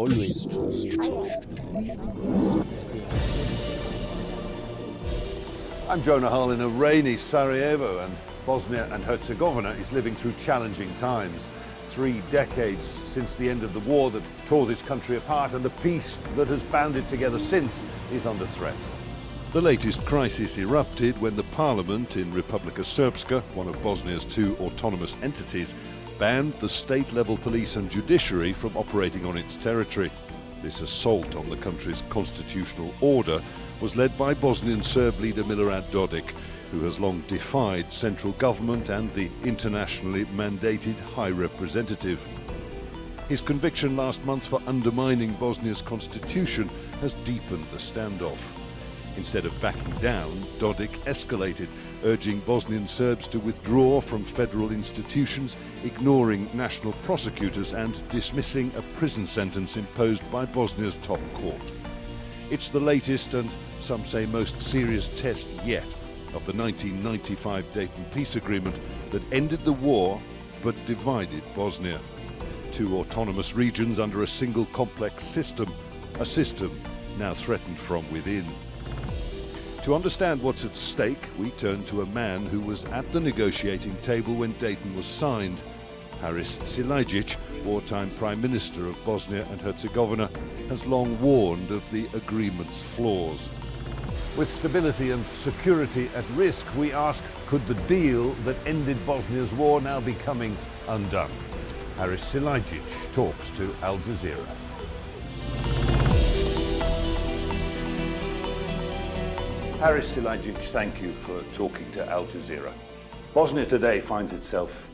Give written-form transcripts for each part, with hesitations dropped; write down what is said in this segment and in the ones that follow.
Always true. I'm Jonah Hull in a rainy Sarajevo, and Bosnia and Herzegovina is living through challenging times. 3 decades since the end of the war that tore this country apart, and the peace that has bound it together since is under threat. The latest crisis erupted when the parliament in Republika Srpska, one of Bosnia's 2 autonomous entities, banned the state-level police and judiciary from operating on its territory. This assault on the country's constitutional order was led by Bosnian Serb leader Milorad Dodik, who has long defied central government and the internationally mandated High Representative. His conviction last month for undermining Bosnia's constitution has deepened the standoff. Instead of backing down, Dodik escalated, urging Bosnian Serbs to withdraw from federal institutions, ignoring national prosecutors and dismissing a prison sentence imposed by Bosnia's top court. It's the latest and, some say, most serious test yet of the 1995 Dayton Peace Agreement that ended the war but divided Bosnia. 2 autonomous regions under a single complex system, a system now threatened from within. To understand what's at stake, we turn to a man who was at the negotiating table when Dayton was signed. Haris Silajdzic, wartime Prime Minister of Bosnia and Herzegovina, has long warned of the agreement's flaws. With stability and security at risk, we ask, could the deal that ended Bosnia's war now be coming undone? Haris Silajdzic talks to Al Jazeera. Haris Silajdzic, thank you for talking to Al Jazeera. Bosnia today finds itself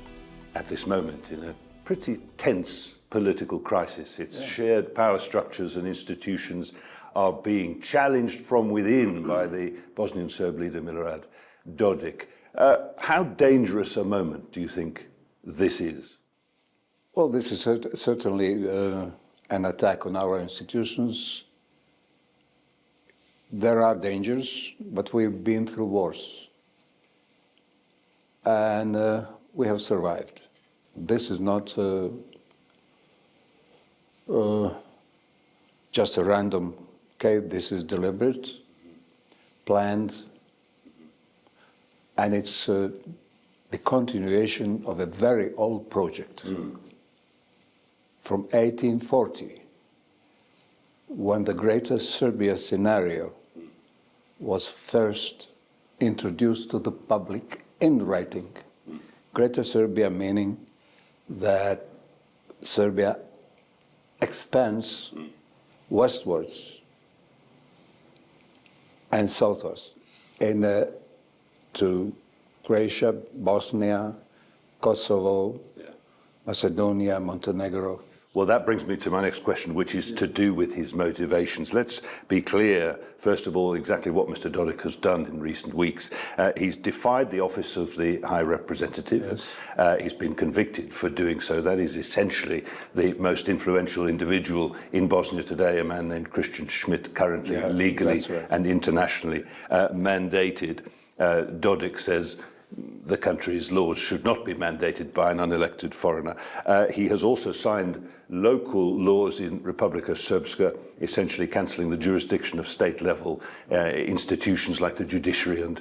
at this moment in a pretty tense political crisis. Its shared power structures and institutions are being challenged from within by the Bosnian Serb leader Milorad Dodik. How dangerous a moment do you think this is? Well, this is certainly an attack on our institutions. There are dangers, but we've been through wars. And we have survived. This is not just a random case. This is deliberate, planned, and it's the continuation of a very old project from 1840, when the Greater Serbia scenario was first introduced to the public in writing. Greater Serbia meaning that Serbia expands westwards and southwards to Croatia, Bosnia, Kosovo, Macedonia, Montenegro. Well, that brings me to my next question, which is to do with his motivations. Let's be clear, first of all, exactly what Mr. Dodik has done in recent weeks. He's defied the office of the High Representative. Yes. He's been convicted for doing so. That is essentially the most influential individual in Bosnia today, a man named Christian Schmidt, currently legally and internationally mandated. Dodik says the country's laws should not be mandated by an unelected foreigner. He has also signed local laws in Republika Srpska, essentially cancelling the jurisdiction of state-level institutions like the judiciary and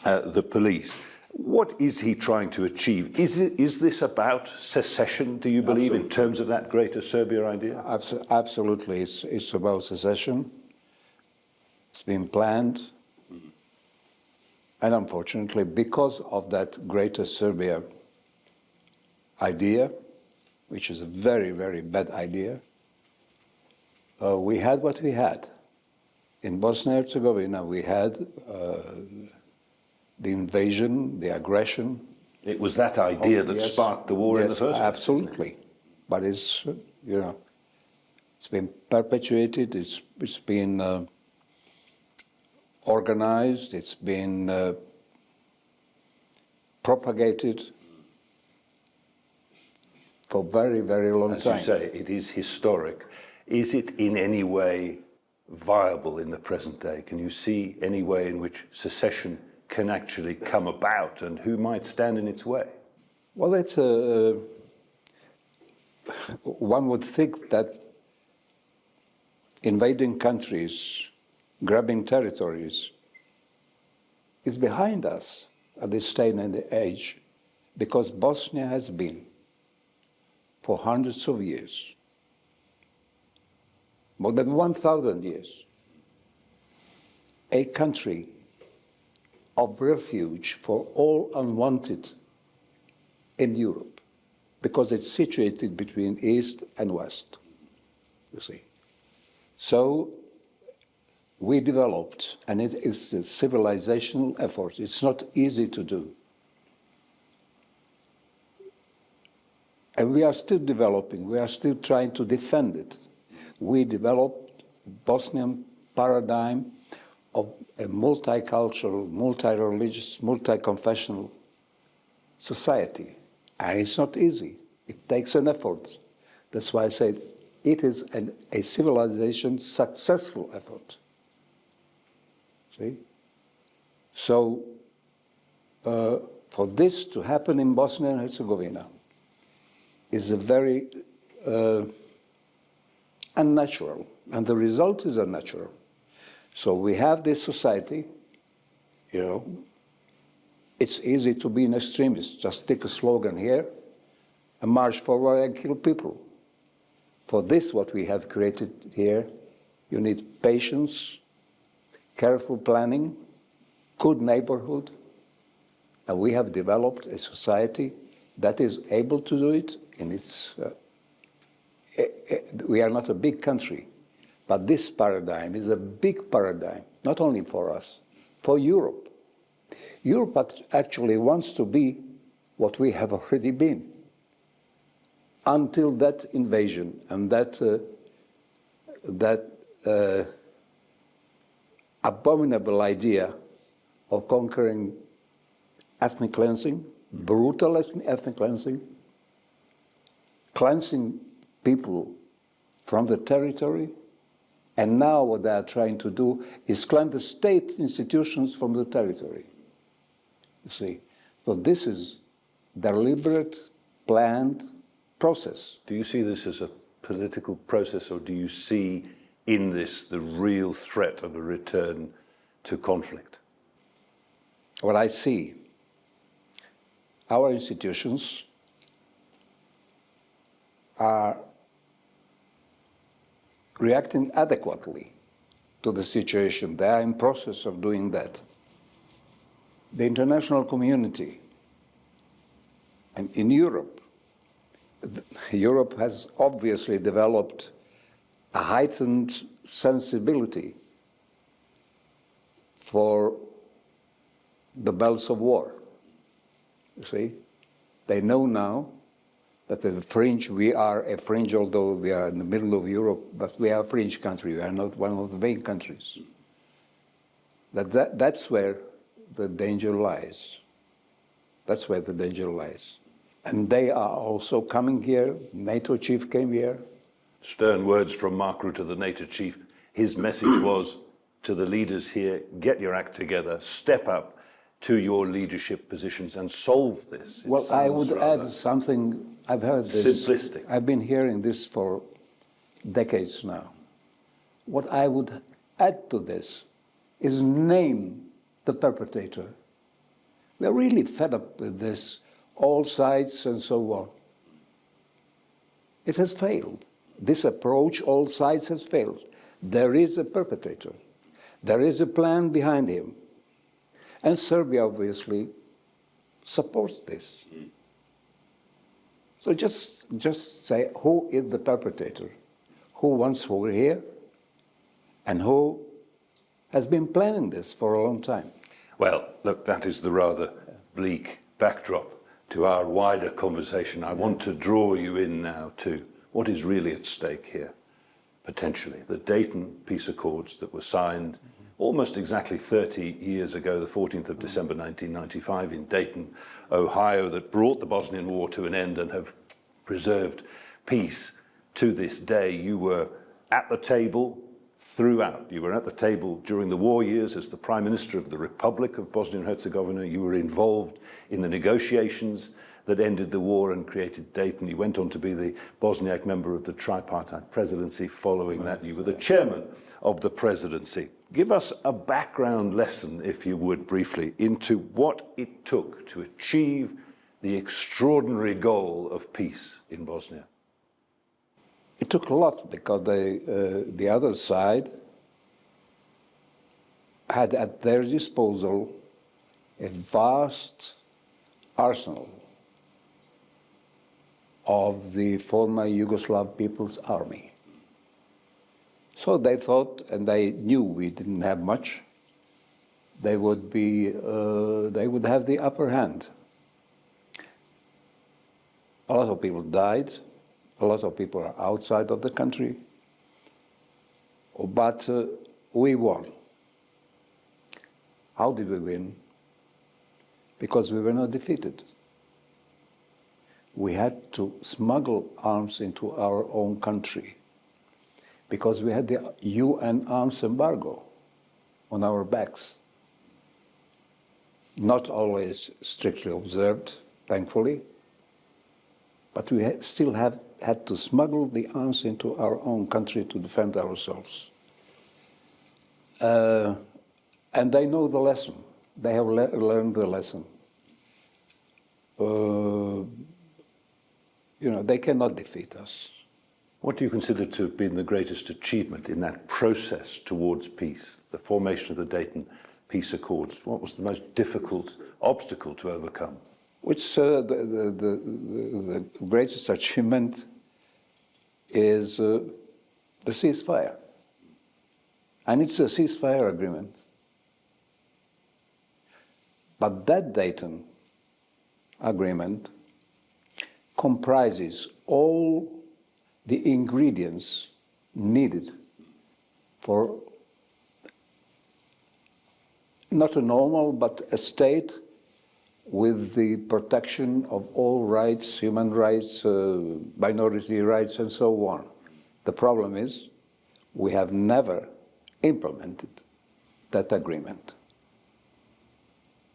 the police. What is he trying to achieve? Is this about secession, do you believe, in terms of that Greater Serbia idea? Absolutely. It's about secession. It's been planned. And unfortunately, because of that Greater Serbia idea, which is a very, very bad idea, we had what we had. In Bosnia and Herzegovina, we had the invasion, the aggression. It was that idea that sparked the war in the first place. Absolutely. But it's, it's been perpetuated, it's been organized, it's been propagated for a very, very long time. As you say, it is historic. Is it in any way viable in the present day? Can you see any way in which secession can actually come about, and who might stand in its way? Well, it's one would think that invading countries, grabbing territories, is behind us at this stage and age, because Bosnia has been, for hundreds of years, more than 1,000 years, a country of refuge for all unwanted in Europe, because it's situated between East and West, you see. So we developed, and it is a civilizational effort. It's not easy to do. And we are still developing, we are still trying to defend it. We developed Bosnian paradigm of a multicultural, multi-religious, multi-confessional society. And it's not easy. It takes an effort. That's why I said it is a civilization successful effort. See? So for this to happen in Bosnia and Herzegovina is a very unnatural, and the result is unnatural. So we have this society, you know, it's easy to be an extremist. Just take a slogan here and march forward and kill people. For this, what we have created here, you need patience, careful planning, good neighborhood, and we have developed a society that is able to do it. And it's, we are not a big country, but this paradigm is a big paradigm, not only for us, for Europe. Europe actually wants to be what we have already been, until that invasion and that abominable idea of conquering ethnic cleansing, brutal ethnic cleansing, cleansing people from the territory, and now what they are trying to do is cleanse the state institutions from the territory. You see, so this is deliberate, planned process. Do you see this as a political process, or do you see in this the real threat of a return to conflict? What I see, our institutions are reacting adequately to the situation. They are in process of doing that. The international community, and in Europe, Europe has obviously developed a heightened sensibility for the bells of war. You see, they know now that the fringe, we are a fringe, although we are in the middle of Europe, but we are a fringe country. We are not one of the main countries. That's where the danger lies. That's where the danger lies. And they are also coming here. NATO chief came here. Stern words from Mark Rutte, the NATO chief. His message was to the leaders here, get your act together, step up to your leadership positions and solve this. Well, I would add something. I've heard this. Simplistic. I've been hearing this for decades now. What I would add to this is name the perpetrator. We are really fed up with this, all sides and so on. It has failed. This approach, all sides, has failed. There is a perpetrator. There is a plan behind him. And Serbia obviously supports this. So just say, who is the perpetrator? Who wants war here? And who has been planning this for a long time? Well, look, that is the rather bleak backdrop to our wider conversation. I want to draw you in now to what is really at stake here, potentially. The Dayton Peace Accords that were signed almost exactly 30 years ago, the 14th of December 1995 in Dayton, Ohio, that brought the Bosnian War to an end and have preserved peace to this day. You were at the table throughout. You were at the table during the war years as the Prime Minister of the Republic of Bosnia and Herzegovina. You were involved in the negotiations that ended the war and created Dayton. You went on to be the Bosniak member of the tripartite presidency. Following that, you were the chairman of the presidency. Give us a background lesson, if you would, briefly, into what it took to achieve the extraordinary goal of peace in Bosnia. It took a lot because the other side had at their disposal a vast arsenal of the former Yugoslav People's Army. So they thought, and they knew we didn't have much, they would have the upper hand. A lot of people died. A lot of people are outside of the country. But we won. How did we win? Because we were not defeated. We had to smuggle arms into our own country because we had the UN arms embargo on our backs. Not always strictly observed, thankfully, but we still had to smuggle the arms into our own country to defend ourselves. And they know the lesson. They have learned the lesson. They cannot defeat us. What do you consider to have been the greatest achievement in that process towards peace, the formation of the Dayton Peace Accords? What was the most difficult obstacle to overcome? Which the greatest achievement is the ceasefire. And it's a ceasefire agreement. But that Dayton Agreement comprises all the ingredients needed for not a normal, but a state with the protection of all rights, human rights, minority rights, and so on. The problem is we have never implemented that agreement.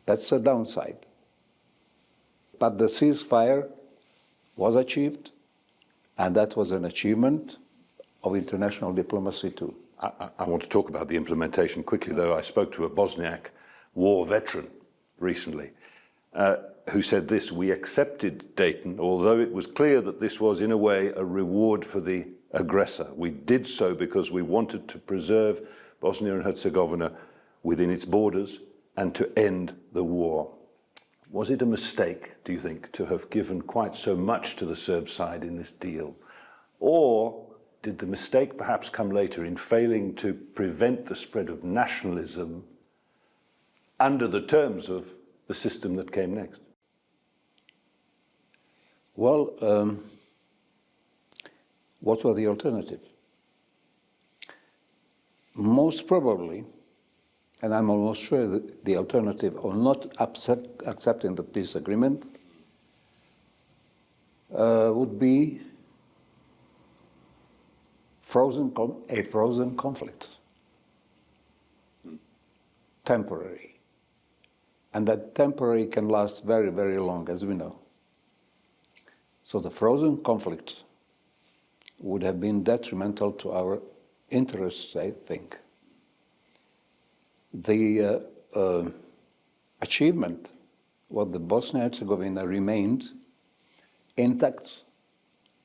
That's a downside. But the ceasefire was achieved, and that was an achievement of international diplomacy too. I want to talk about the implementation quickly, though. I spoke to a Bosniak war veteran recently who said this: we accepted Dayton, although it was clear that this was, in a way, a reward for the aggressor. We did so because we wanted to preserve Bosnia and Herzegovina within its borders and to end the war. Was it a mistake, do you think, to have given quite so much to the Serb side in this deal? Or did the mistake perhaps come later in failing to prevent the spread of nationalism under the terms of the system that came next? Well, what was the alternative? Most probably, and I'm almost sure that the alternative of not accepting the peace agreement would be a frozen conflict, temporary. And that temporary can last very, very long, as we know. So the frozen conflict would have been detrimental to our interests, I think. The achievement was that Bosnia and Herzegovina remained intact.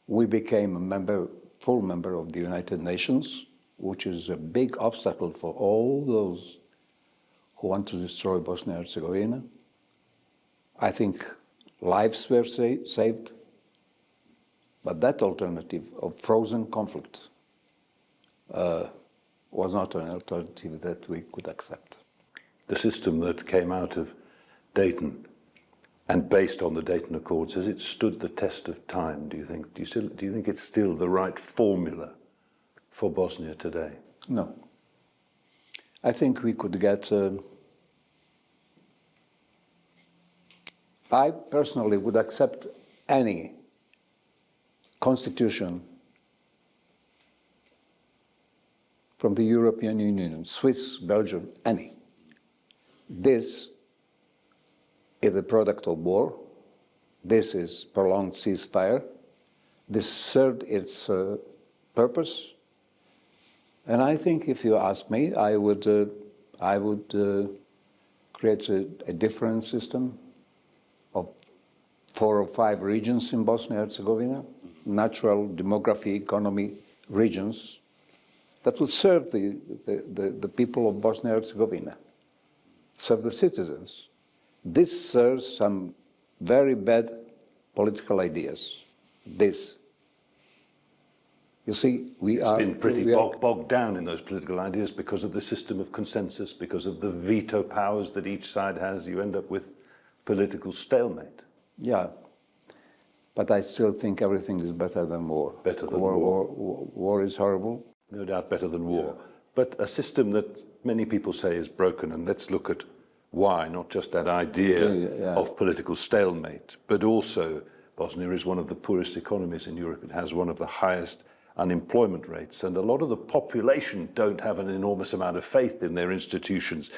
We became a full member of the United Nations, which is a big obstacle for all those who want to destroy Bosnia and Herzegovina. I think lives were saved, but that alternative of frozen conflict was not an alternative that we could accept. The system that came out of Dayton and based on the Dayton Accords, has it stood the test of time, do you think? Do you think it's still the right formula for Bosnia today? No. I think we could get... I personally would accept any constitution from the European Union, Swiss, Belgium, any. This is the product of war, This is prolonged ceasefire. This served its purpose. And I think, if you ask me, I would create a different system of 4 or 5 regions in Bosnia and Herzegovina, natural demography, economy regions that would serve the people of Bosnia and Herzegovina, serve the citizens. This serves some very bad political ideas. This. You see, it's been pretty bogged down in those political ideas because of the system of consensus, because of the veto powers that each side has. You end up with political stalemate. Yeah, but I still think everything is better than war. Better than war. War is horrible. No doubt better than war. Yeah. But a system that many people say is broken, and let's look at why, not just that idea of political stalemate, but also Bosnia is one of the poorest economies in Europe. It has one of the highest unemployment rates, and a lot of the population don't have an enormous amount of faith in their institutions.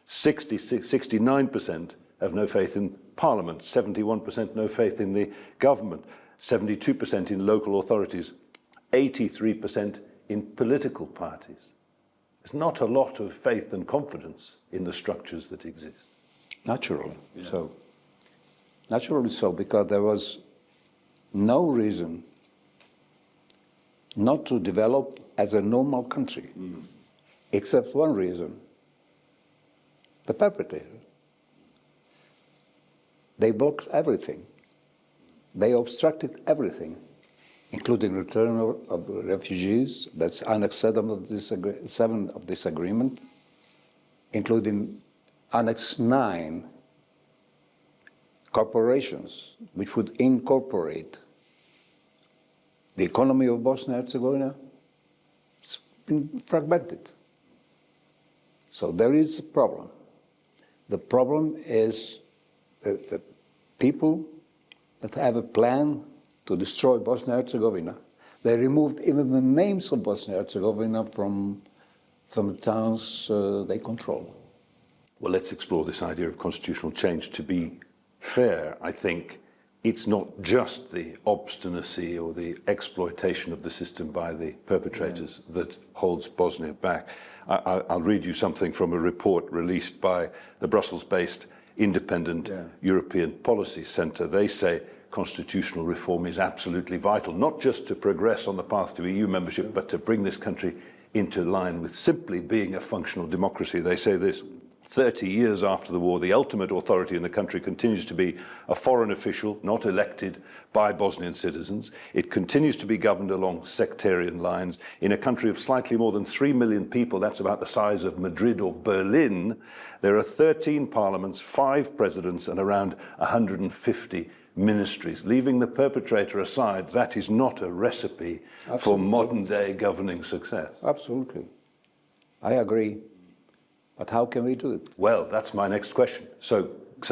69% have no faith in parliament, 71% no faith in the government, 72% in local authorities, 83% in political parties. There's not a lot of faith and confidence in the structures that exist. Naturally so. Naturally so, because there was no reason not to develop as a normal country, except one reason: the perpetrator. They blocked everything. They obstructed everything, including return of refugees. That's Annex 7 of this agreement, including Annex 9, corporations, which would incorporate the economy of Bosnia and Herzegovina. It's been fragmented. So there is a problem. The problem is the people that have a plan to destroy Bosnia and Herzegovina. They removed even the names of Bosnia and Herzegovina from the towns they control. Well, let's explore this idea of constitutional change. To be fair, I think it's not just the obstinacy or the exploitation of the system by the perpetrators that holds Bosnia back. I'll read you something from a report released by the Brussels-based Independent European Policy Centre. They say constitutional reform is absolutely vital, not just to progress on the path to EU membership, but to bring this country into line with simply being a functional democracy. They say this: 30 years after the war, the ultimate authority in the country continues to be a foreign official, not elected by Bosnian citizens. It continues to be governed along sectarian lines. In a country of slightly more than 3 million people, that's about the size of Madrid or Berlin, there are 13 parliaments, 5 presidents, and around 150 ministries. Leaving the perpetrator aside, that is not a recipe for modern-day governing success. Absolutely. I agree. But how can we do it? Well, that's my next question. So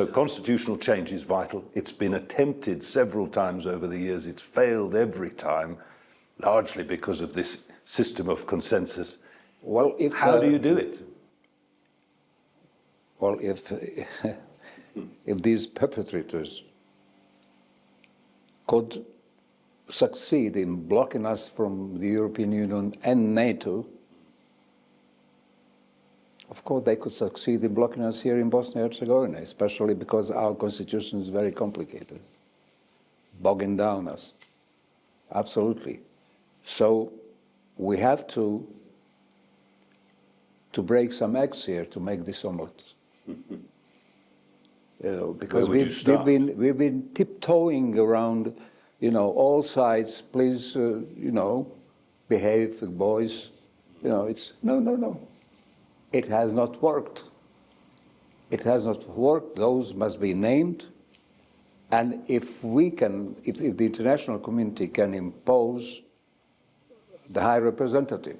constitutional change is vital. It's been attempted several times over the years. It's failed every time, largely because of this system of consensus. Well, how do you do it? Well, if these perpetrators could succeed in blocking us from the European Union and NATO, of course, they could succeed in blocking us here in Bosnia and Herzegovina, especially because our constitution is very complicated, bogging down us. Absolutely. So we have to break some eggs here to make this omelette. Because we've been tiptoeing around, all sides. Please, behave, boys. It's no. It has not worked. It has not worked. Those must be named. And if the international community can impose the High Representative,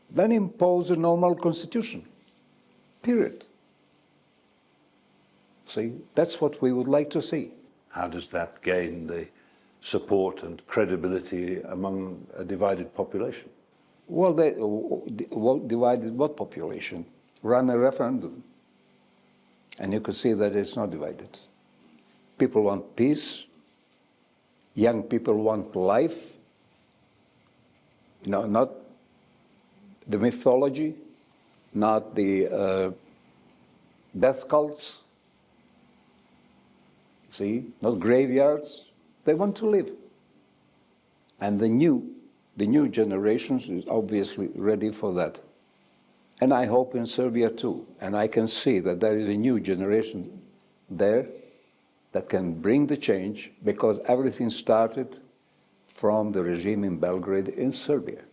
then impose a normal constitution, period. See, that's what we would like to see. How does that gain the support and credibility among a divided population? Well, divided what population? Run a referendum. And you can see that it's not divided. People want peace. Young people want life. No, not the mythology, not the death cults. See, not graveyards. They want to live. And the new generations is obviously ready for that. And I hope in Serbia too. And I can see that there is a new generation there that can bring the change, because everything started from the regime in Belgrade in Serbia.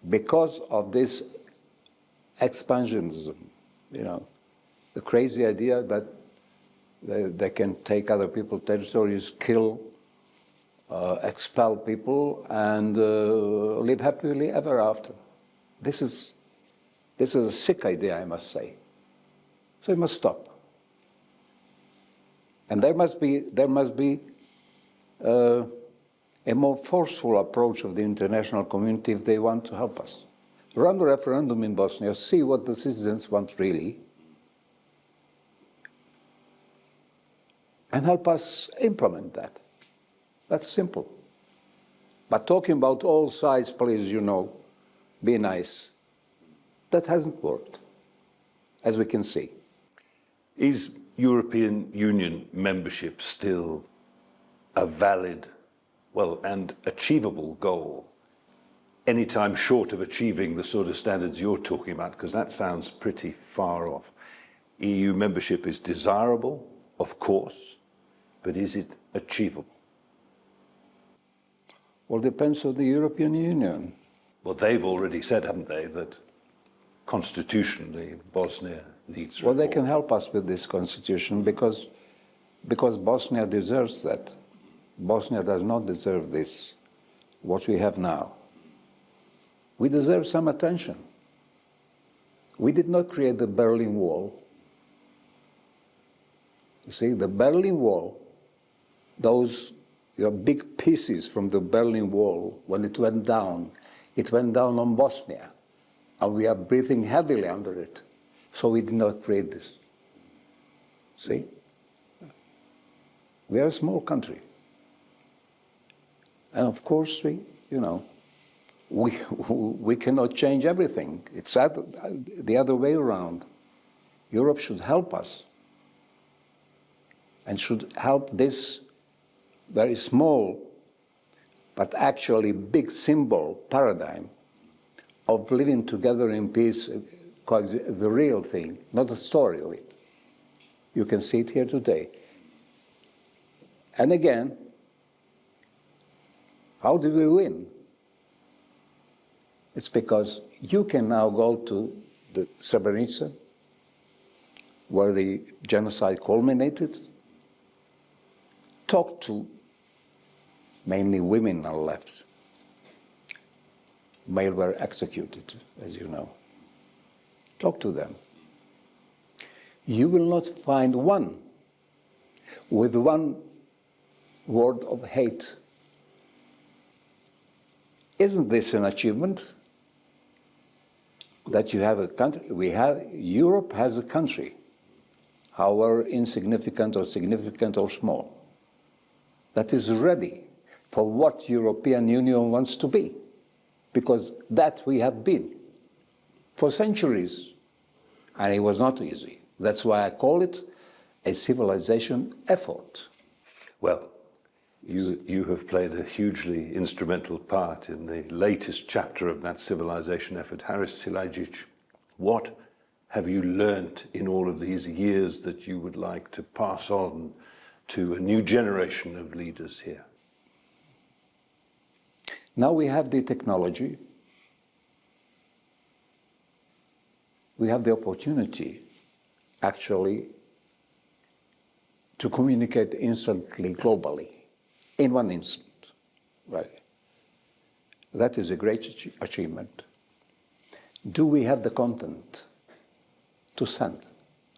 Because of this expansionism, you know, the crazy idea that they can take other people's territories, kill, expel people, and live happily ever after. This is a sick idea, I must say. So it must stop. And there must be a more forceful approach of the international community if they want to help us. Run a referendum in Bosnia, see what the citizens want really, and help us implement that. That's simple. But talking about all sides, please, you know, be nice, that hasn't worked, as we can see. Is European Union membership still a valid, well, and achievable goal, any time short of achieving the sort of standards you're talking about? Because that sounds pretty far off. EU membership is desirable, of course, but is it achievable? Well, it depends on the European Union. Well, they've already said, haven't they, that constitutionally Bosnia needs reform. Well, they can help us with this constitution because Bosnia deserves that. Bosnia does not deserve this, what we have now. We deserve some attention. We did not create the Berlin Wall. You see, the Berlin Wall, those big pieces from the Berlin Wall, when it went down on Bosnia, and we are breathing heavily under it. So we did not create this. See? We are a small country. And of course, we cannot change everything. It's the other way around. Europe should help us and should help this very small but actually big symbol paradigm of living together in peace, the real thing, not a story of it. You can see it here today. And again, how do we win? It's because you can now go to the Srebrenica, where the genocide culminated, talk to mainly women are left. Male were executed, as you know. Talk to them. You will not find one with one word of hate. Isn't this an achievement? That you have a country, Europe has a country, however insignificant or significant or small, that is ready for what European Union wants to be, because that we have been for centuries, and it was not easy. That's why I call it a civilization effort. Well, you have played a hugely instrumental part in the latest chapter of that civilization effort. Haris Silajdzic, what have you learnt in all of these years that you would like to pass on to a new generation of leaders here? Now we have the technology. We have the opportunity, actually, to communicate instantly, globally, in one instant, right? That is a great achievement. Do we have the content to send?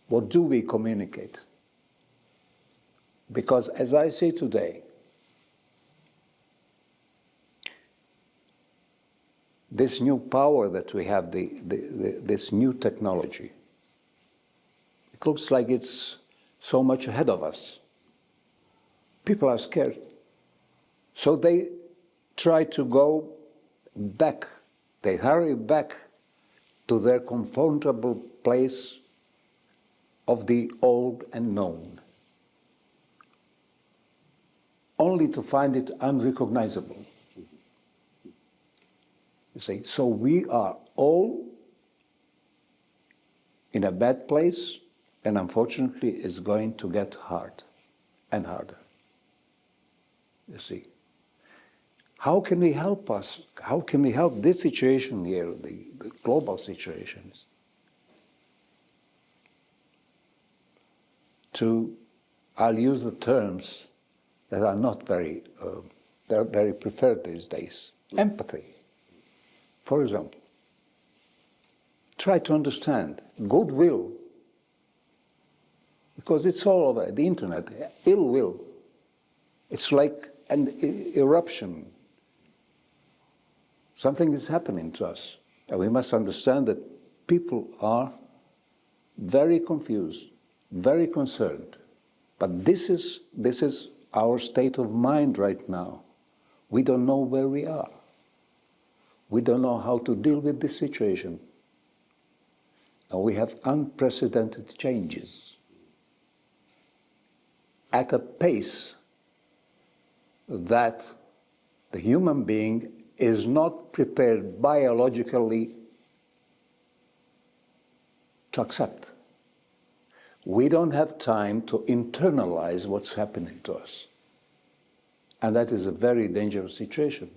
What do we communicate? Because as I say today, this new power that we have, this new technology, It looks like it's so much ahead of us. People are scared. So they try to go back. They hurry back to their comfortable place of the old and known, only to find it unrecognizable. You see, so we are all in a bad place, and unfortunately it's going to get hard and harder. You see. How can we help us? How can we help this situation here, the global situations, to, I'll use the terms that are not very, they're very preferred these days. Empathy, for example. Try to understand. Goodwill, because it's all over the internet. Ill will. It's like an eruption. Something is happening to us. And we must understand that people are very confused, very concerned. But this is our state of mind right now. We don't know where we are. We don't know how to deal with this situation. And we have unprecedented changes at a pace that the human being is not prepared biologically to accept. We don't have time to internalize what's happening to us. And that is a very dangerous situation.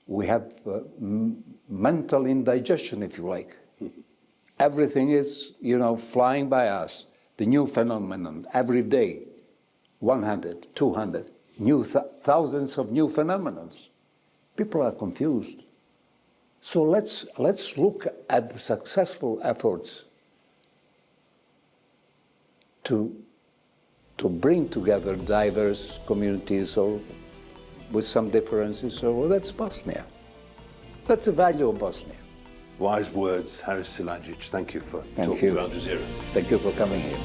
We have mental indigestion, if you like. Everything is, flying by us. The new phenomenon, every day, 100, 200, thousands of new phenomena. People are confused. So let's look at the successful efforts to bring together diverse communities or with some differences. So well, that's Bosnia. That's the value of Bosnia. Wise words, Haris Silajdzic. Thank you for talking about Jazeera. Thank you for coming here.